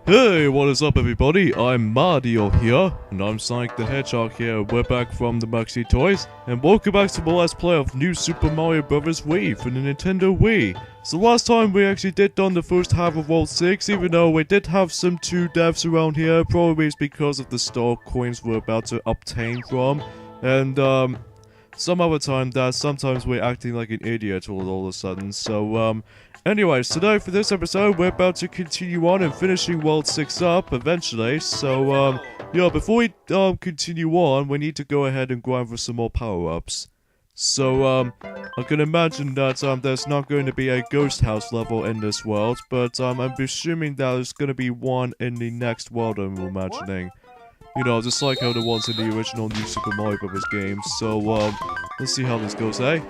Hey, what is up everybody? I'm Mario here, and I'm Sonic the Hedgehog here. We're back from the Maxi Toys, and welcome back to the Let's Play of New Super Mario Bros. Wii for the Nintendo Wii. So last time we actually did done the first half of World 6, even though we did have some 2 deaths around here. Probably it's because of the star coins we're about to obtain from, and some other time that sometimes we're acting like an idiot all of a sudden. So anyways, today for this episode, we're about to continue on and finishing World 6 up eventually. So, yeah, before we continue on, we need to go ahead and grind for some more power-ups. So, I can imagine that there's not going to be a ghost house level in this world, but I'm assuming that there's going to be one in the next world, I'm imagining. You know, just like how there was in the original New Super Mario Bros. Game. So, let's see how this goes, eh?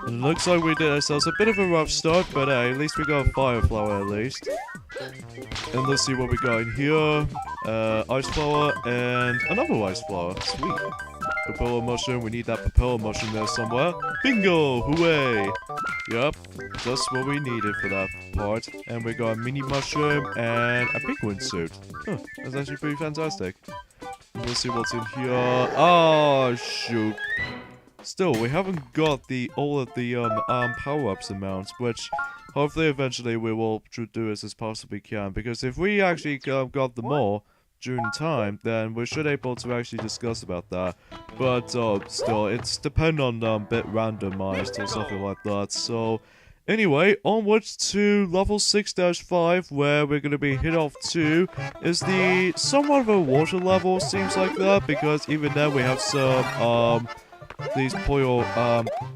And it looks like we did ourselves a bit of a rough start, but at least we got a fire flower at least. And let's see what we got in here. Ice flower and another ice flower. Sweet. Propeller mushroom, we need that propeller mushroom there somewhere. Bingo! Hooray! Yep, just what we needed for that part. And we got a mini mushroom and a penguin suit. Huh, that's actually pretty fantastic. Let's see what's in here. Oh, shoot. Still, we haven't got all of the power-ups amounts, which hopefully eventually we will do as possibly can. Because if we actually got them all during time, then we should able to actually discuss about that. But still, it's depend on bit randomized or something like that. So anyway, onwards to level 6-5, where we're gonna be hit off to, is the somewhat of a water level, seems like that, because even then we have some these poor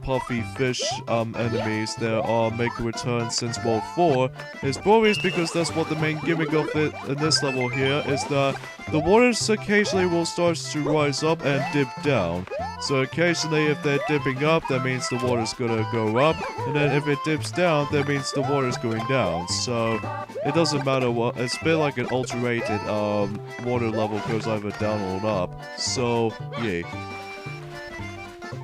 puffy fish enemies that are making a return since World 4. It's probably because that's what the main gimmick of it in this level here is that the waters occasionally will start to rise up and dip down. So occasionally if they're dipping up, that means the water's gonna go up, and then if it dips down, that means the water's going down. So it doesn't matter what, it's a bit like an alternated water level goes either down or up. So yeah.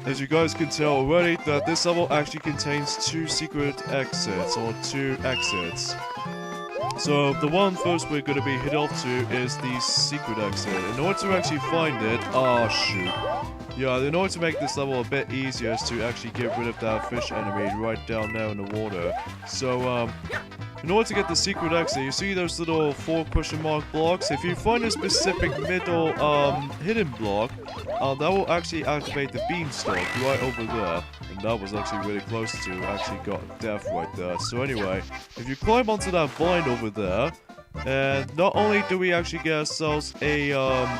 As you guys can tell already, that this level actually contains 2 secret exits, or 2 exits. So, the one first we're going to be hit off to is the secret exit. In order to actually find it, oh shoot. Yeah, in order to make this level a bit easier is to actually get rid of that fish enemy right down there in the water. So, in order to get the secret exit, you see those little 4 question mark blocks? If you find a specific middle hidden block, that will actually activate the beanstalk right over there. And that was actually really close to actually got death right there. So anyway, if you climb onto that vine over there, and not only do we actually get ourselves a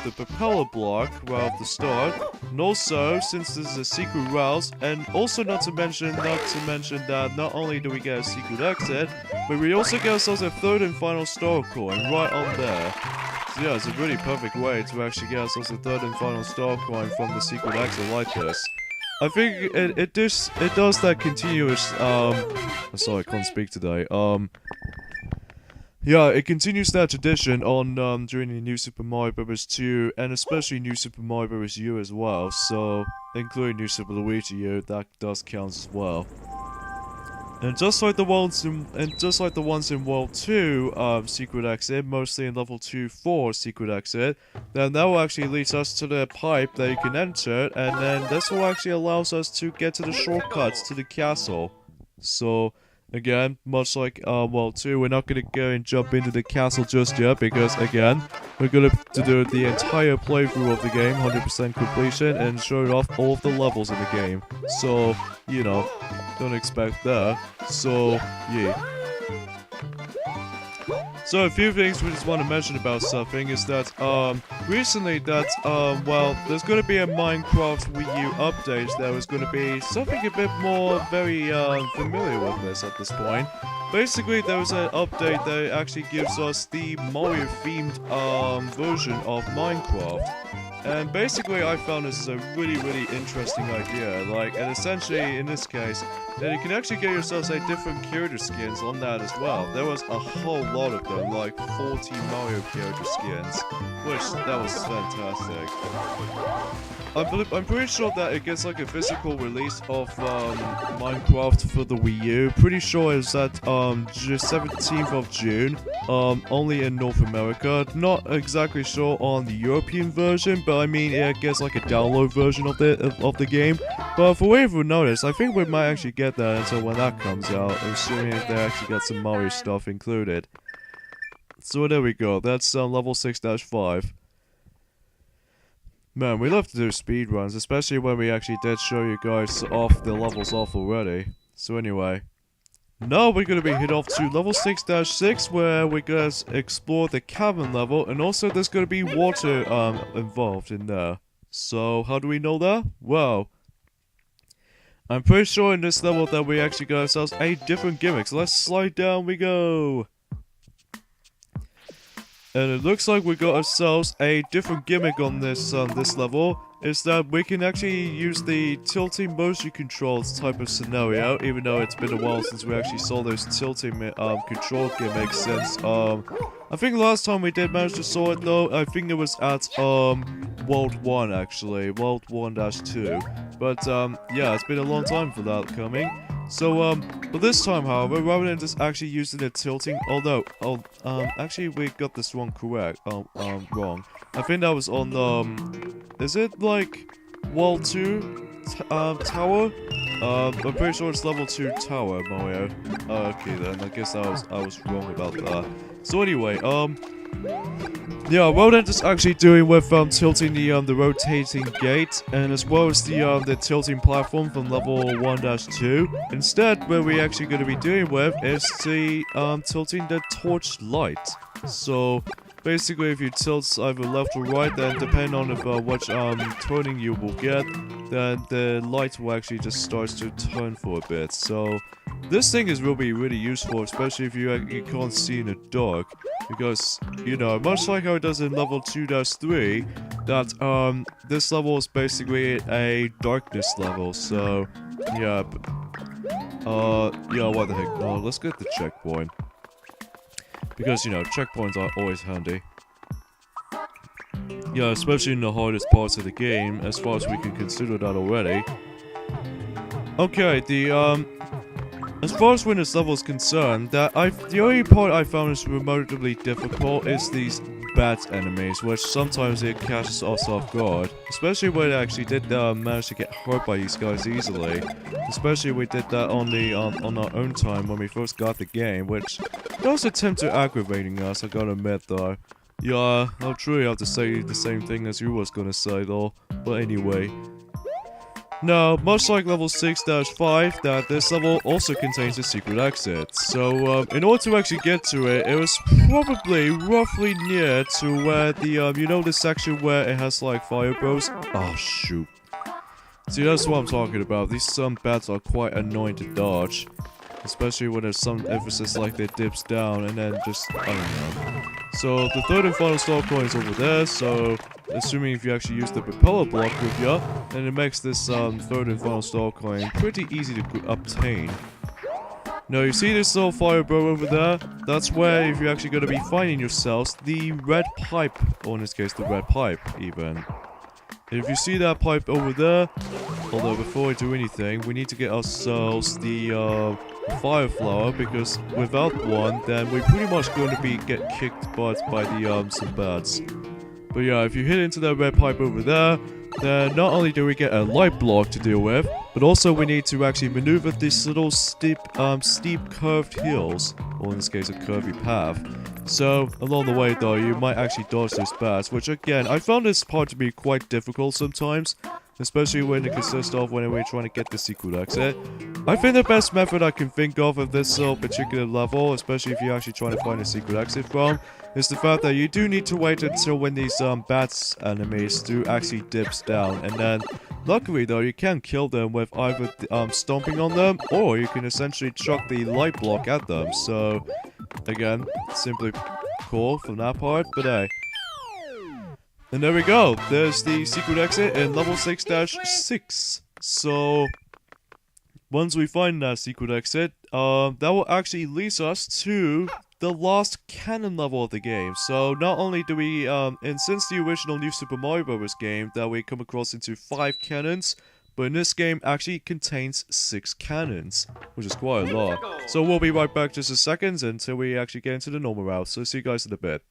the propeller block right off the start, and also since this is a secret route, and also not to mention that not only do we get a secret exit, but we also get ourselves a 3rd and final star coin right on there. So yeah, it's a really perfect way to actually get ourselves a 3rd and final star coin from the secret exit like this. I think it does that continuous sorry, I can't speak today. Yeah, it continues that tradition on during the New Super Mario Bros. 2, and especially New Super Mario Bros. U as well. So, including New Super Luigi U, that does count as well. And just like the ones in World 2 secret exit, mostly in level 2-4 secret exit, then that will actually lead us to the pipe that you can enter, and then this will actually allows us to get to the shortcuts to the castle. So again, much like World 2, we're not gonna go and jump into the castle just yet, because again, we're gonna do the entire playthrough of the game, 100% completion, and show off all of the levels in the game. So, you know, don't expect that. So, yeah. So a few things we just want to mention about something is that, recently that, well, there's going to be a Minecraft Wii U update that was going to be something a bit more very, familiar with this at this point. Basically, there was an update that actually gives us the Mario-themed, version of Minecraft. And basically, I found this is a really, really interesting idea. Like, and essentially, in this case, that you can actually get yourselves a different character skins on that as well. There was a whole lot of them, like 40 Mario character skins, which that was fantastic. I'm pretty sure that it gets like a physical release of Minecraft for the Wii U. Pretty sure it's at just 17th of June. Only in North America. Not exactly sure on the European version, but I mean it gets like a download version of the game. But for whatever notice, I think we might actually get that until when that comes out, assuming they actually got some Mario stuff included. So there we go. That's level 6-5. Man, we love to do speedruns, especially when we actually did show you guys off the levels off already. So anyway, now we're gonna be hit off to level 6-6, where we're gonna explore the cabin level, and also there's gonna be water involved in there. So how do we know that? Well, I'm pretty sure in this level that we actually got ourselves a different gimmick. So let's slide down we go. And it looks like we got ourselves a different gimmick on this level. Is that we can actually use the tilting motion controls type of scenario, even though it's been a while since we actually saw those tilting control gimmicks since I think last time we did manage to saw it though, I think it was at World 1 actually, World 1-2. But yeah, it's been a long time for that coming. So, but this time, however, rather than just actually using the tilting, although, actually we got this one correct, wrong. I think that was on, is it, like, Wall 2, Tower? I'm pretty sure it's level 2 Tower, Mario. Okay then, I guess I was wrong about that. So anyway, yeah, rather than just actually doing with tilting the rotating gate, and as well as the tilting platform from level 1-2, instead what we're actually going to be doing with is the tilting the torch light. So basically, if you tilt either left or right, then depending on which turning you will get, then the light will actually just start to turn for a bit. So this thing is really useful, especially if you can't see in the dark, because, you know, much like how it does in level 2-3, that this level is basically a darkness level. So yeah, yeah, what the heck? Oh, let's get the checkpoint, because, you know, checkpoints are always handy. Yeah, especially in the hardest parts of the game, as far as we can consider that already. Okay, as far as when this level is concerned, the only part I found is remotely difficult is these bat enemies, which sometimes it catches us off guard. Especially when I actually did manage to get hurt by these guys easily. Especially we did that on our own time when we first got the game, which does attempt to aggravating us, I gotta admit though. Yeah, I'll truly have to say the same thing as you was gonna say though, but anyway. Now, much like level 6-5, that this level also contains a secret exit. So, in order to actually get to it, it was probably roughly near to where the, you know the section where it has like fire bows? Oh shoot. See, that's what I'm talking about. These bats are quite annoying to dodge. Especially when there's some emphasis like that dips down and then just, I don't know. So the third and final star coin is over there, so assuming if you actually use the propeller block with you, then it makes this third and final star coin pretty easy to obtain. Now you see this little fire bow over there? That's where if you're actually going to be finding yourselves the red pipe, or in this case the red pipe even. And if you see that pipe over there, although before we do anything, we need to get ourselves the fire flower, because without one, then we're pretty much going to get kicked butt by the some bats. But yeah, if you hit into that red pipe over there, then not only do we get a light block to deal with, but also we need to actually maneuver these little steep curved hills, or in this case a curvy path. So, along the way though, you might actually dodge those bats, which again, I found this part to be quite difficult sometimes. Especially when it consists of when we're trying to get the secret exit. I think the best method I can think of this particular level, especially if you're actually trying to find a secret exit from, is the fact that you do need to wait until when these bats enemies do actually dips down, and then luckily though you can kill them with either stomping on them, or you can essentially chuck the light block at them. So again, simply cool from that part, but hey. And there we go, there's the secret exit in level 6-6. So, once we find that secret exit, that will actually lead us to the last canon level of the game. So not only do we, and since the original New Super Mario Bros. Game, that we come across into 5 cannons, but in this game actually contains 6 cannons, which is quite a lot. So we'll be right back just a second until we actually get into the normal route. So see you guys in a bit.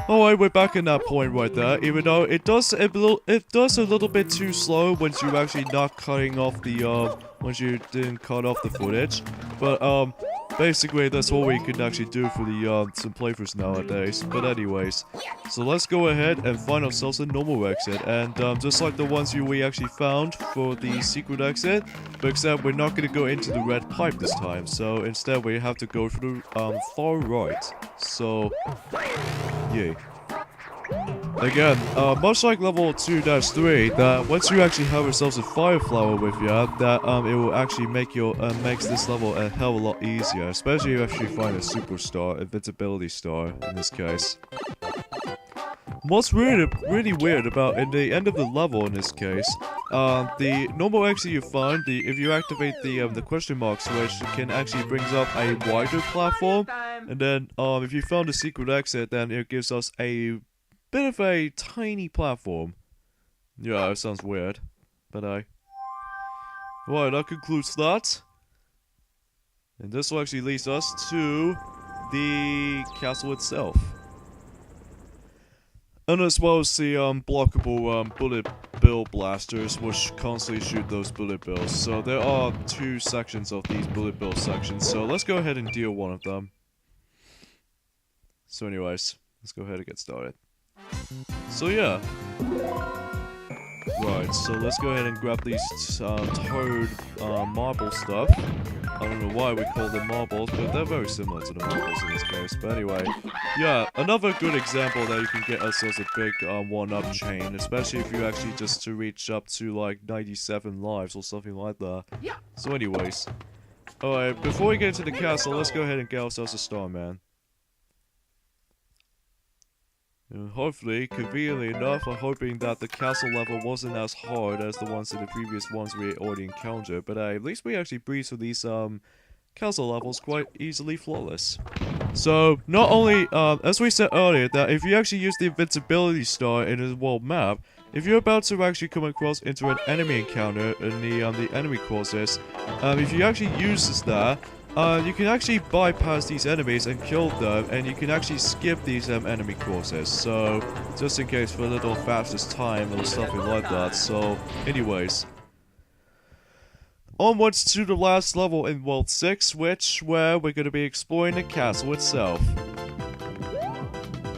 Alright, we're back in that point right there, even though it does a little bit too slow once you actually not cutting off the, once you didn't cut off the footage. But, basically that's all we can actually do for the, some playthroughs nowadays. But anyways, so let's go ahead and find ourselves a normal exit. And, just like the ones we actually found for the secret exit, but except we're not gonna go into the red pipe this time. So instead we have to go through, far right. So, yeah. Again, much like level 2-3, that once you actually have yourselves a fire flower with you, that it will actually make your makes this level a hell of a lot easier, especially if you find a superstar, invincibility star in this case. What's really weird about in the end of the level in this case, the normal exit you find, if you activate the question mark switch, it can actually brings up a wider platform, and then if you found a secret exit, then it gives us a bit of a tiny platform. Yeah, it sounds weird, but right, that concludes that. And this will actually leads us to the castle itself. And as well as the blockable bullet bill blasters, which constantly shoot those bullet bills. So there are 2 sections of these bullet bill sections, so let's go ahead and deal one of them. So anyways, let's go ahead and get started. So yeah. Right, so let's go ahead and grab these toad marble stuff. I don't know why we call them marbles, but they're very similar to the marbles in this case. But anyway, yeah, another good example that you can get ourselves a big 1-up chain, especially if you actually just to reach up to like 97 lives or something like that. So anyways, alright, before we get into the castle, let's go ahead and get ourselves a star, man. And hopefully, conveniently enough, I'm hoping that the castle level wasn't as hard as the ones in the previous ones we already encountered, but at least we actually breezed through these castle levels quite easily flawless. So, not only, as we said earlier, that if you actually use the invincibility star in the world map, if you're about to actually come across into an enemy encounter in the enemy courses, if you actually use that, you can actually bypass these enemies and kill them, and you can actually skip these enemy courses, so just in case for a little fastest time or something like that. So anyways, onwards to the last level in World 6, where we're going to be exploring the castle itself.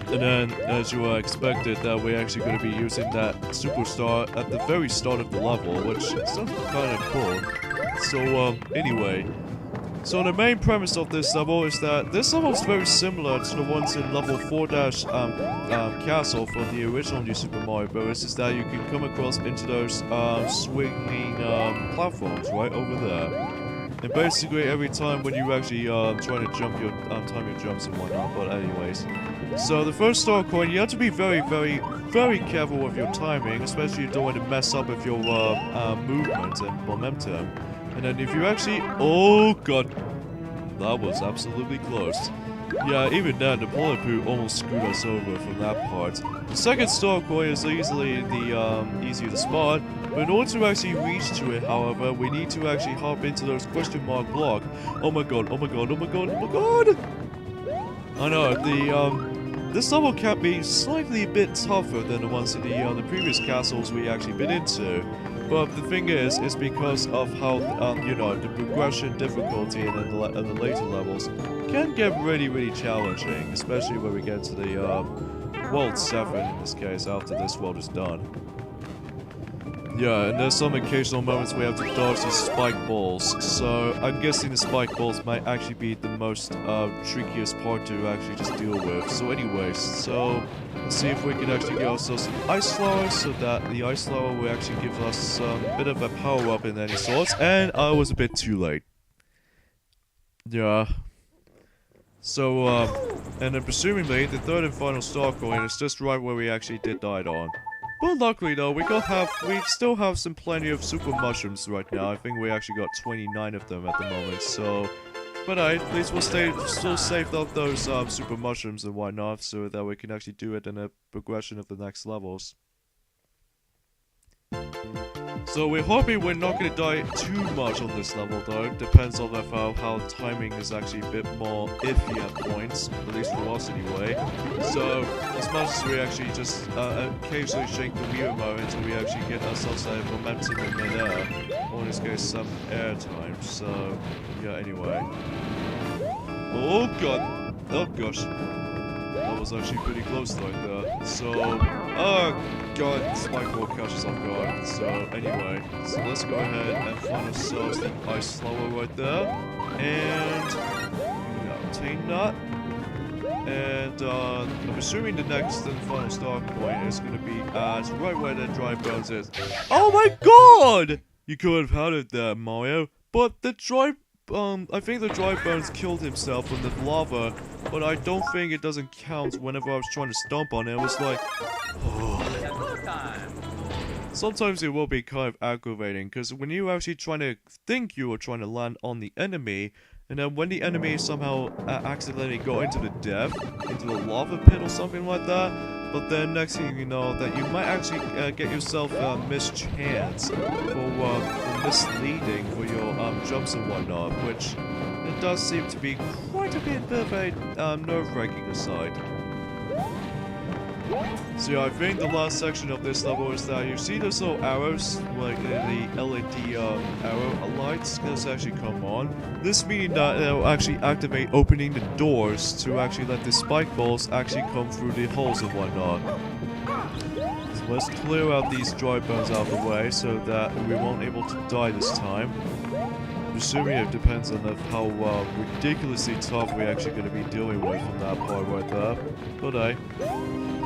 And then, as you expected, that we're actually going to be using that superstar at the very start of the level, which sounds kind of cool. So anyway, so the main premise of this level is that this level is very similar to the ones in level 4- Castle for the original New Super Mario Bros. Is that you can come across into those swinging platforms right over there. And basically every time when you actually try to jump your time your jumps and whatnot. But anyways, so the first star coin, you have to be very careful with your timing, especially you don't want to mess up with your movement and momentum. And then if you actually... Oh god, that was absolutely close. Yeah, even then, the bullet poo almost screwed us over from that part. The second star coin is easily the easier to spot, but in order to actually reach to it, however, we need to actually hop into those question mark block. Oh my god, oh my god, oh my god, oh my god! I know, this level can be slightly a bit tougher than the ones in the previous castles we actually been into. But the thing is, it's because of how, you know, the progression difficulty in the later levels can get really challenging, especially when we get to the World 7 in this case, after this world is done. Yeah, and there's some occasional moments we have to dodge these spike balls, so I'm guessing the spike balls might actually be the most trickiest part to actually just deal with. So anyways, so let's see if we can actually get ourselves some ice flower, so that the ice flower will actually give us some bit of a power up in any sorts, and I was a bit too late. Yeah. So, and then presumably the third and final star coin is just right where we actually did die on. But luckily though, we still have some plenty of super mushrooms right now. I think we actually got 29 of them at the moment, so But at least we'll still save up those super mushrooms and whatnot, so that we can actually do it in a progression of the next levels. So we're hoping we're not going to die too much on this level though. Depends on how timing is actually a bit more iffy at points, at least for us anyway. So as much as we actually just occasionally shake the Wii remote until we actually get ourselves a momentum in midair, or in this case some air time. So yeah, anyway. Oh god! Oh gosh! That was actually pretty close right there. So, oh god, Spike Ball catches off guard. So anyway, so let's go ahead and find ourselves the ice slower right there. And, obtain that. And I'm assuming the next and final start point is going to be at right where the dry bones is. Oh my god! You could have had it there, Mario. But the dry I think the dry bones killed himself from the lava, but I don't think it doesn't count whenever I was trying to stomp on it. It was like, oh. Sometimes it will be kind of aggravating, because when you actually trying to think you are trying to land on the enemy, and then when the enemy somehow accidentally got into the depth, into the lava pit or something like that, but then next thing you know, that you might actually get yourself mischance for misleading for your jumps and whatnot, which it does seem to be quite a bit of a nerve-wracking aside. So yeah, I think the last section of this level is that you see those little arrows, like the LED arrow lights that's actually come on. This meaning that it'll actually activate opening the doors to actually let the spike balls actually come through the holes and whatnot. So let's clear out these dry bones out of the way so that we won't be able to die this time. I'm assuming it depends on how ridiculously tough we're actually going to be dealing with on that part right there. But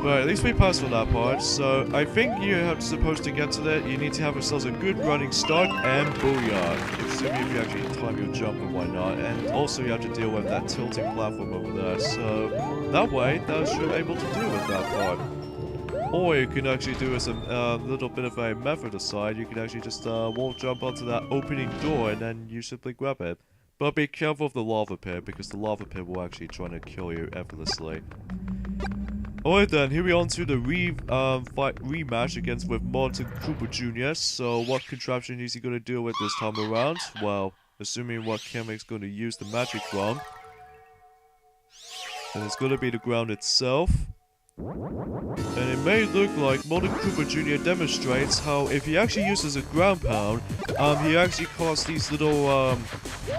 but at least we passed on that part, so I think you're supposed to get to that. You need to have yourselves a good running start and booyah, assuming if you actually time your jump and whatnot, and also you have to deal with that tilting platform over there, so that way, that's what you're able to do with that part. Or you can actually do as a little bit of a method aside, you can actually just wall jump onto that opening door and then you simply grab it. But be careful of the lava pit, because the lava pit will actually try to kill you effortlessly. Alright then, here we on to the rematch against with Martin Cooper Jr. So what contraption is he going to deal with this time around? Well, assuming what Kamek's going to use the magic from. And it's going to be the ground itself. And it may look like Martin Cooper Jr. demonstrates how if he actually uses a ground pound, he actually casts these little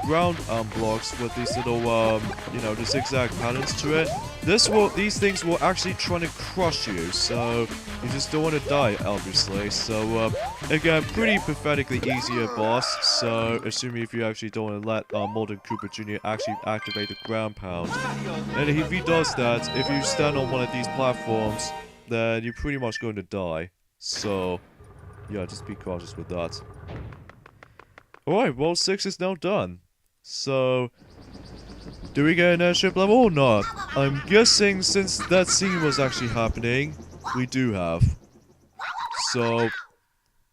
ground blocks with these little the zigzag patterns to it. These things will actually try to crush you, so you just don't want to die, obviously. So again, pretty pathetically easier boss. So assuming if you actually don't want to let Martin Cooper Jr. actually activate the ground pound, and if he does that, if you stand on one of these platforms, then you're pretty much going to die. So yeah, just be cautious with that. Alright, World 6 is now done. So do we get an airship level or not? I'm guessing since that scene was actually happening, we do have. So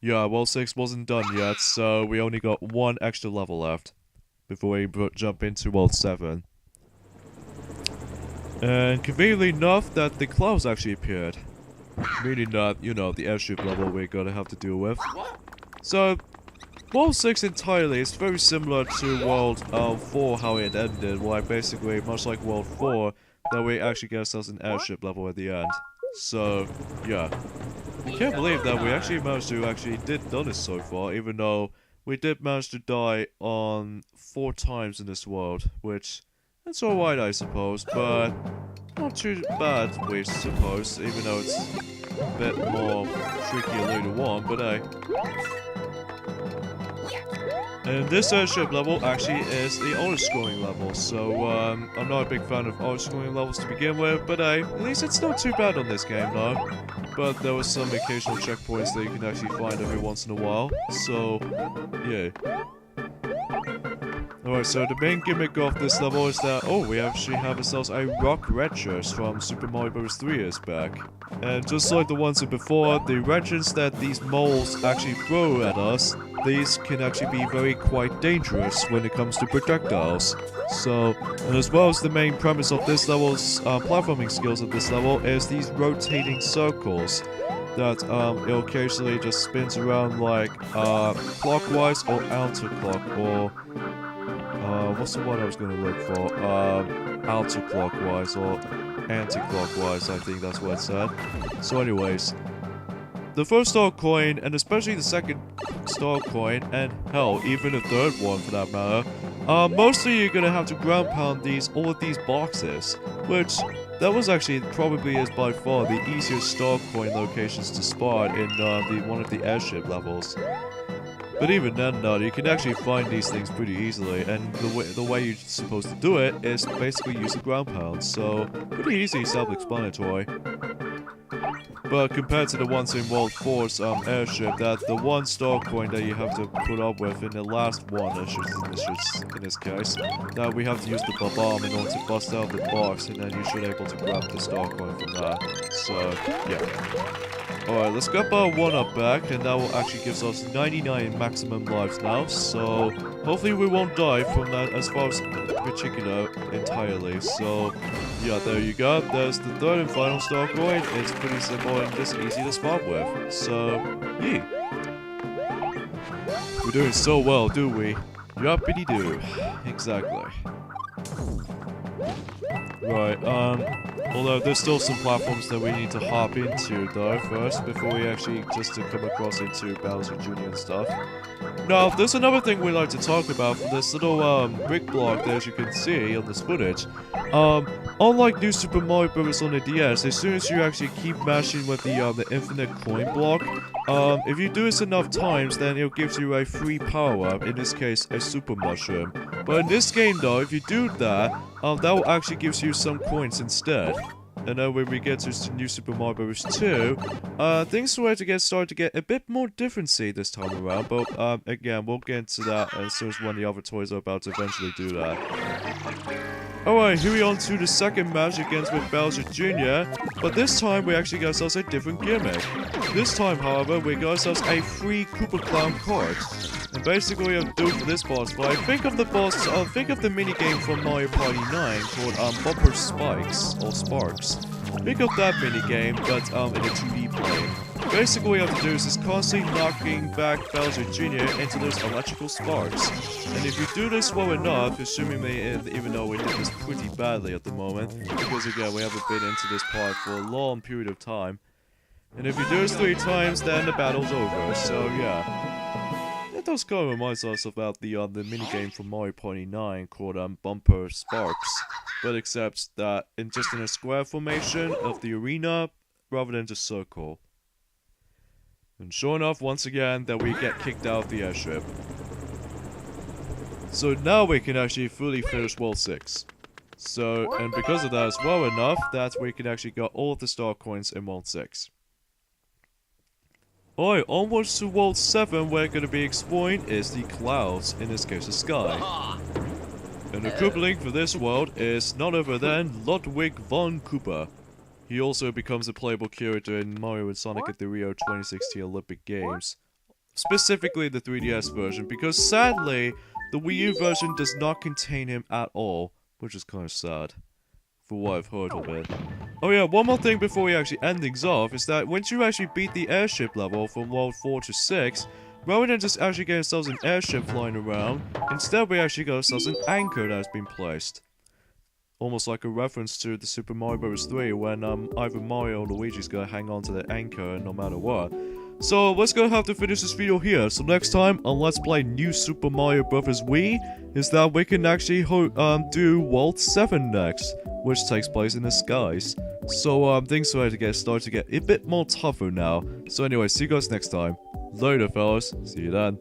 yeah, World 6 wasn't done yet, so we only got one extra level left before we jump into World 7. And conveniently enough, that the clouds actually appeared. Meaning that, you know, the airship level we're gonna have to deal with. So World 6 entirely is very similar to World 4, how it ended, where basically, much like World 4, that we actually get ourselves an airship level at the end. So, yeah. I can't believe that we actually managed to done this so far, even though we did manage to die on 4 times in this world, which, that's alright I suppose, but not too bad, we suppose, even though it's a bit more tricky later on, but hey. And this airship level actually is the auto-scoring level, so I'm not a big fan of auto-scoring levels to begin with, but hey, at least it's not too bad on this game though. But there were some occasional checkpoints that you can actually find every once in a while, so yeah. Alright, so the main gimmick of this level is that, oh, we actually have ourselves a rock wrenches from Super Mario Bros. 3 years back. And just like the ones before, the wrenches that these moles actually throw at us these can actually be quite dangerous when it comes to projectiles. So, and as well as the main premise of this level's platforming skills at this level is these rotating circles that it occasionally just spins around like clockwise or counterclock, or what's the one I was going to look for? Counterclockwise or anti-clockwise, I think that's what it said. So anyways, the first star coin, and especially the second star coin, and hell, even the third one for that matter, mostly you're gonna have to ground pound all of these boxes, which that was actually probably is by far the easiest star coin locations to spot in one of the airship levels. But even then, you can actually find these things pretty easily, and the way you're supposed to do it is basically use a ground pound, so pretty easy, self-explanatory. But compared to the ones in World 4's airship, that the one star coin that you have to put up with in the last one, in this case, that we have to use the bomb in order to bust out the box, and then you should be able to grab the star coin from that. So, yeah. Alright, let's grab our 1-up back, and that will actually gives us 99 maximum lives now, so hopefully we won't die from that as far as particular entirely. So, yeah, there you go. There's the third and final star coin. It's pretty simple and just easy to spot with. So, yeah. We're doing so well, do we? Yuppity do. Exactly. Right, although there's still some platforms that we need to hop into though first before we actually just to come across into Bowser Jr. and stuff. Now, there's another thing we'd like to talk about from this little brick block that, as you can see on this footage. Unlike New Super Mario Bros. On the DS, as soon as you actually keep mashing with the infinite coin block, if you do this enough times, then it gives you a free power-up, in this case, a super mushroom. But in this game though, if you do that, that will actually give you some coins instead. And then when we get to New Super Mario Bros. 2, things start to get a bit more differency this time around, but again, we'll get into that as soon as one of the other toys are about to eventually do that. Alright, here we on to the second match against with Bowser Jr., but this time we actually got ourselves a different gimmick. This time, however, we got ourselves a free Koopa Clown card. And basically what I'm doing for this boss fight, think of the minigame from Mario Party 9 called Bumper Spikes, or Sparks. Think of that minigame, but in a 2D plane. Basically what you have to do is just constantly knocking back Bowser Jr. into those electrical sparks. And if you do this well enough, even though we did this pretty badly at the moment, because again, we haven't been into this part for a long period of time. And if you do this 3 times, then the battle's over, so yeah. It does kind of remind us about the minigame from Mario Party 9 called Bumper Sparks. But except that just in a square formation of the arena, rather than just circle. And sure enough, once again, that we get kicked out of the airship. So now we can actually fully finish World 6. So, and because of that as well enough, that we can actually get all of the star coins in World 6. Alright, onwards to World 7, we're going to be exploring is the clouds, in this case the sky. And the Koopa Link for this world is none other than Ludwig von Koopa. He also becomes a playable character in Mario and Sonic at the Rio 2016 Olympic Games. Specifically the 3DS version, because sadly, the Wii U version does not contain him at all, which is kind of sad, for what I've heard of it. Oh yeah, one more thing before we actually end things off, is that once you actually beat the airship level from World 4 to 6, rather than just actually getting ourselves an airship flying around, instead we actually got ourselves an anchor that has been placed. Almost like a reference to the Super Mario Bros. 3 when either Mario or Luigi's gonna hang on to the anchor no matter what. So let's go have to finish this video here. So next time on Let's Play New Super Mario Bros. Wii is that we can actually do World 7 next, which takes place in the skies. So things start to get a bit more tougher now. So anyway, see you guys next time. Later fellas, see you then.